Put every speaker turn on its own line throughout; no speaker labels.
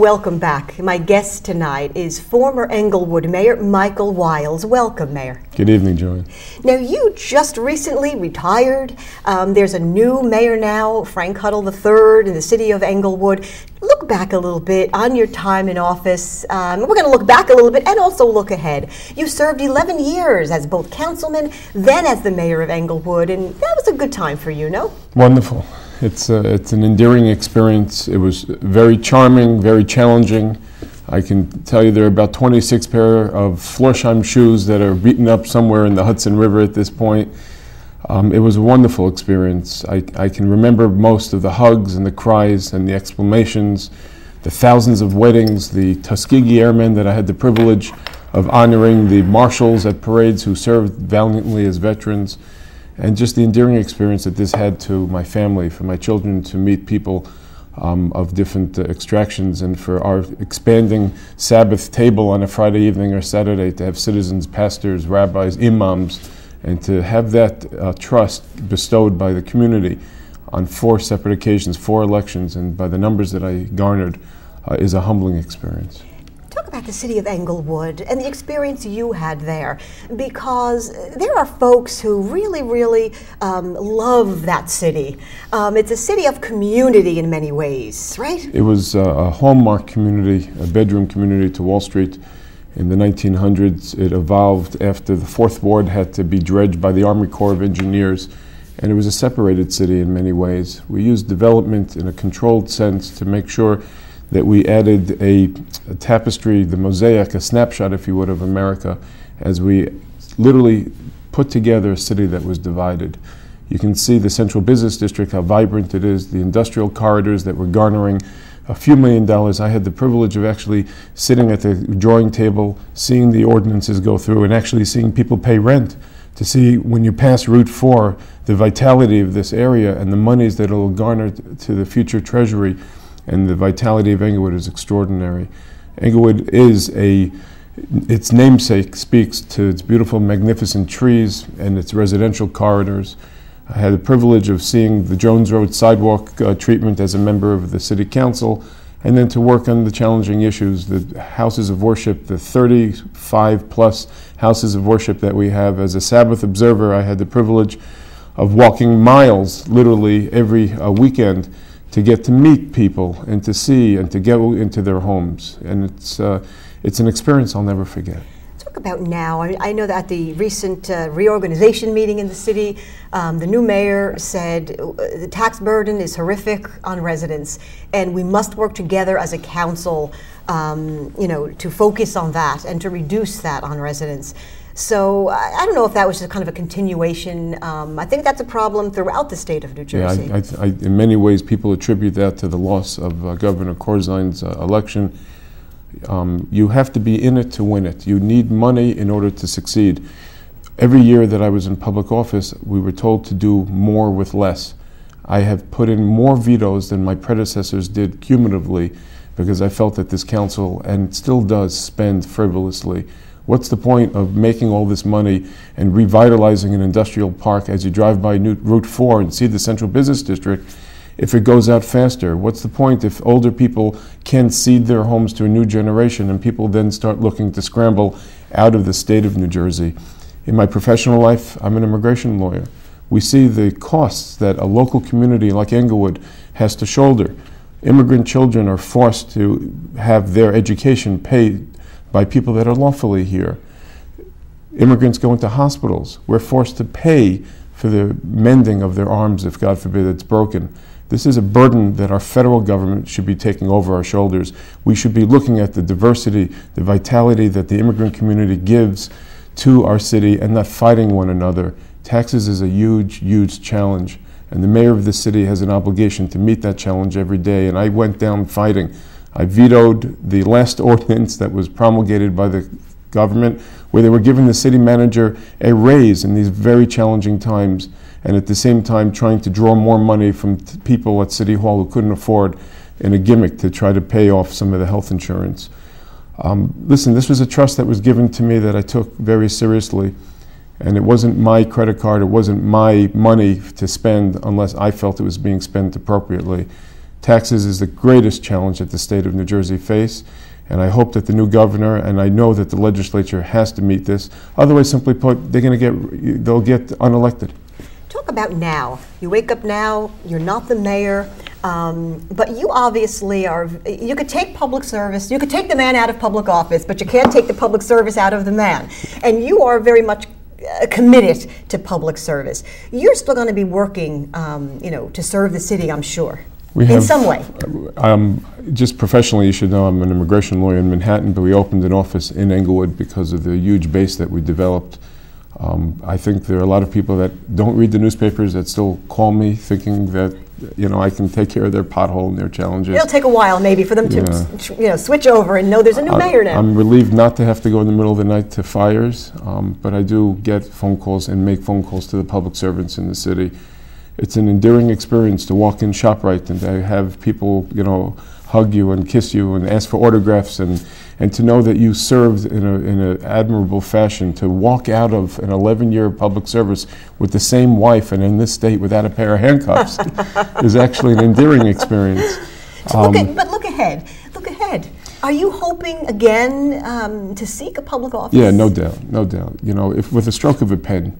Welcome back. My guest tonight is former Englewood Mayor Michael Wiles. Welcome, Mayor.
Good evening, Joanne.
Now, you just recently retired. There's a new mayor now, Frank Huddle III, in the city of Englewood. Look back a little bit on your time in office. We're going to look back a little bit and also look ahead. You served 11 years as both councilman, then as the mayor of Englewood, and that was a good time for you, no?
Wonderful. It's an endearing experience. It was very charming, very challenging. I can tell you there are about 26 pair of Florsheim shoes that are beaten up somewhere in the Hudson River at this point. It was a wonderful experience. I can remember most of the hugs and the cries and the exclamations, the thousands of weddings, the Tuskegee Airmen that I had the privilege of honoring, the marshals at parades who served valiantly as veterans, and just the endearing experience that this had to my family, for my children to meet people of different extractions, and for our expanding Sabbath table on a Friday evening or Saturday to have citizens, pastors, rabbis, imams, and to have that trust bestowed by the community on 4 separate occasions, 4 elections, and by the numbers that I garnered is a humbling experience.
Talk about the city of Englewood and the experience you had there, because there are folks who really love that city. It's a city of community in many ways, right?
It was a hallmark community, a bedroom community to Wall Street. In the 1900s, it evolved after the 4th Ward had to be dredged by the Army Corps of Engineers, and it was a separated city in many ways. We used development in a controlled sense to make sure that we added a tapestry, the mosaic, a snapshot, if you would, of America, as we literally put together a city that was divided. You can see the central business district, how vibrant it is, the industrial corridors that were garnering a few $1 million. I had the privilege of actually sitting at the drawing table, seeing the ordinances go through, and actually seeing people pay rent, to see when you pass Route 4, the vitality of this area and the monies that it will garner to the future treasury. And the vitality of Englewood is extraordinary. Englewood is its namesake speaks to its beautiful, magnificent trees and its residential corridors. I had the privilege of seeing the Jones Road sidewalk treatment as a member of the City Council, and then to work on the challenging issues, the houses of worship, the 35 plus houses of worship that we have. As a Sabbath observer, I had the privilege of walking miles, literally every weekend, to get to meet people and to see and to go into their homes. And it's an experience I'll never forget.
Talk about now. I know that at the recent reorganization meeting in the city, the new mayor said the tax burden is horrific on residents, and we must work together as a council to focus on that and to reduce that on residents. So I don't know if that was just kind of a continuation. I think that's a problem throughout the state of New Jersey.
Yeah, in many ways, people attribute that to the loss of Governor Corzine's election. You have to be in it to win it. You need money in order to succeed. Every year that I was in public office, we were told to do more with less. I have put in more vetoes than my predecessors did cumulatively, because I felt that this council, and still does, spend frivolously. What's the point of making all this money and revitalizing an industrial park as you drive by Route 4 and see the central business district if it goes out faster? What's the point if older people can't cede their homes to a new generation and people then start looking to scramble out of the state of New Jersey? In my professional life, I'm an immigration lawyer. We see the costs that a local community like Englewood has to shoulder. Immigrant children are forced to have their education paid by people that are lawfully here. Immigrants go into hospitals. We're forced to pay for the mending of their arms if, God forbid, it's broken. This is a burden that our federal government should be taking over our shoulders. We should be looking at the diversity, the vitality that the immigrant community gives to our city, and not fighting one another. Taxes is a huge challenge, and the mayor of the city has an obligation to meet that challenge every day, and I went down fighting. I vetoed the last ordinance that was promulgated by the government, where they were giving the city manager a raise in these very challenging times, and at the same time trying to draw more money from people at City Hall who couldn't afford, in a gimmick to try to pay off some of the health insurance. Listen, this was a trust that was given to me that I took very seriously, and it wasn't my credit card, it wasn't my money to spend unless I felt it was being spent appropriately. Taxes is the greatest challenge that the state of New Jersey face, and I hope that the new governor, and I know that the legislature has to meet this. Otherwise, simply put, they'll get unelected.
Talk about now. You wake up now, you're not the mayor, but you obviously are, you could take public service, you could take the man out of public office, but you can't take the public service out of the man. And you are very much committed to public service. You're still going to be working, to serve the city, I'm sure. In some way.
Just professionally, you should know I'm an immigration lawyer in Manhattan, but we opened an office in Englewood because of the huge base that we developed. I think there are a lot of people that don't read the newspapers that still call me thinking that I can take care of their pothole and their challenges.
It'll take a while maybe for them to switch over and know there's a new mayor now.
I'm relieved not to have to go in the middle of the night to fires, but I do get phone calls and make phone calls to the public servants in the city. It's an endearing experience to walk in ShopRite and to have people, hug you and kiss you and ask for autographs and to know that you served in an admirable fashion, to walk out of an 11-year public service with the same wife and in this state without a pair of handcuffs is actually an endearing experience.
But look ahead. Are you hoping again to seek a public office?
Yeah, no doubt. If with a stroke of a pen,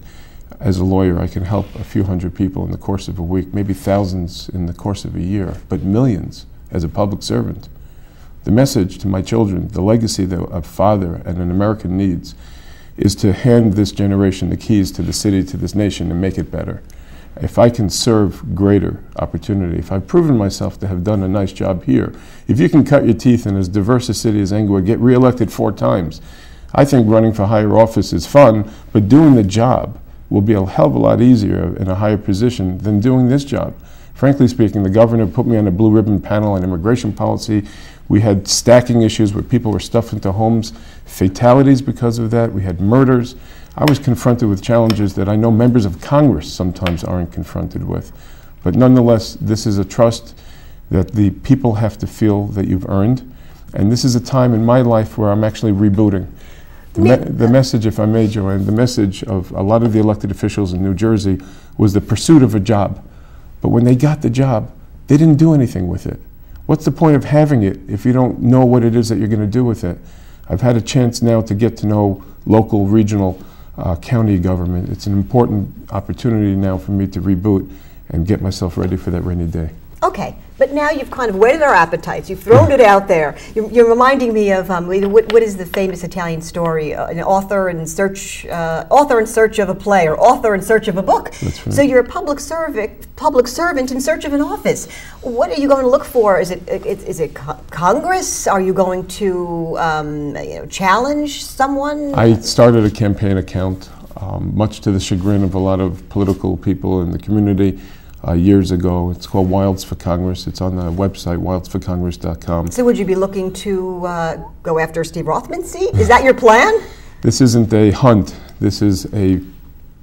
as a lawyer, I can help a few hundred people in the course of a week, maybe thousands in the course of a year, but millions as a public servant. The message to my children, the legacy that a father and an American needs, is to hand this generation the keys to the city, to this nation, and make it better. If I can serve greater opportunity, if I've proven myself to have done a nice job here, if you can cut your teeth in as diverse a city as Englewood, get reelected 4 times, I think running for higher office is fun, but doing the job will be a hell of a lot easier in a higher position than doing this job. Frankly speaking, the governor put me on a blue ribbon panel on immigration policy. We had stacking issues where people were stuffed into homes, fatalities because of that. We had murders. I was confronted with challenges that I know members of Congress sometimes aren't confronted with. But nonetheless, this is a trust that the people have to feel that you've earned. And this is a time in my life where I'm actually rebooting. The message, if I may, Joanne, the message of a lot of the elected officials in New Jersey was the pursuit of a job. But when they got the job, they didn't do anything with it. What's the point of having it if you don't know what it is that you're going to do with it? I've had a chance now to get to know local, regional, county government. It's an important opportunity now for me to reboot and get myself ready for that rainy day.
Okay, but now you've kind of whetted our appetites. You've thrown it out there. You're reminding me of what is the famous Italian story? An author in search of a play, or author in search of a book.
That's right. So
you're a public servant in search of an office. What are you going to look for? Is it Congress? Are you going to challenge someone?
I started a campaign account, much to the chagrin of a lot of political people in the community. Years ago. It's called Wilds for Congress. It's on the website, wildsforcongress.com.
So would you be looking to go after Steve Rothman's seat? Is that your plan?
This isn't a hunt. This is a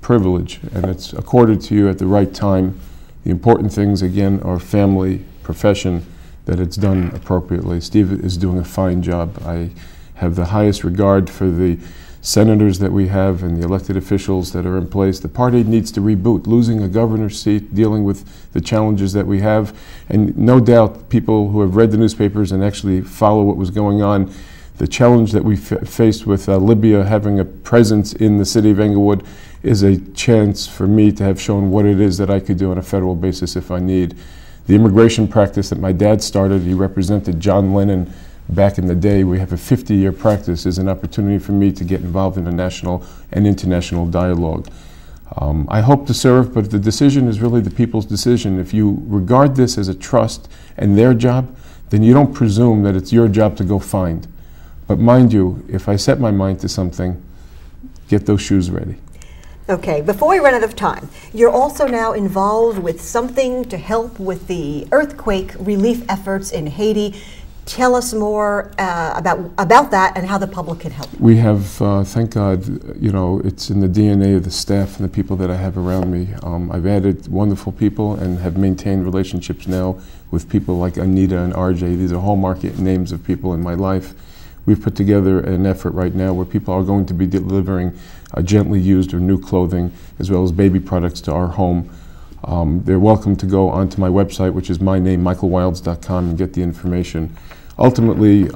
privilege, and it's accorded to you at the right time. The important things, again, are family, profession, that it's done appropriately. Steve is doing a fine job. I have the highest regard for the senators that we have and the elected officials that are in place. The party needs to reboot, losing a governor's seat, dealing with the challenges that we have. And no doubt people who have read the newspapers and actually follow what was going on, the challenge that we faced with Libya having a presence in the city of Englewood is a chance for me to have shown what it is that I could do on a federal basis if I need. The immigration practice that my dad started, he represented John Lennon back in the day. We have a 50-year practice, is an opportunity for me to get involved in a national and international dialogue. I hope to serve, but the decision is really the people's decision. If you regard this as a trust and their job, then you don't presume that it's your job to go find. But mind you, if I set my mind to something, get those shoes ready.
Okay, before we run out of time, you're also now involved with something to help with the earthquake relief efforts in Haiti. Tell us more about that and how the public can help.
We have, thank God, it's in the DNA of the staff and the people that I have around me. I've added wonderful people and have maintained relationships now with people like Anita and RJ. These are hallmark names of people in my life. We've put together an effort right now where people are going to be delivering gently used or new clothing as well as baby products to our home. they're welcome to go onto my website, which is my name, michaelwilds.com, and get the information. Ultimately,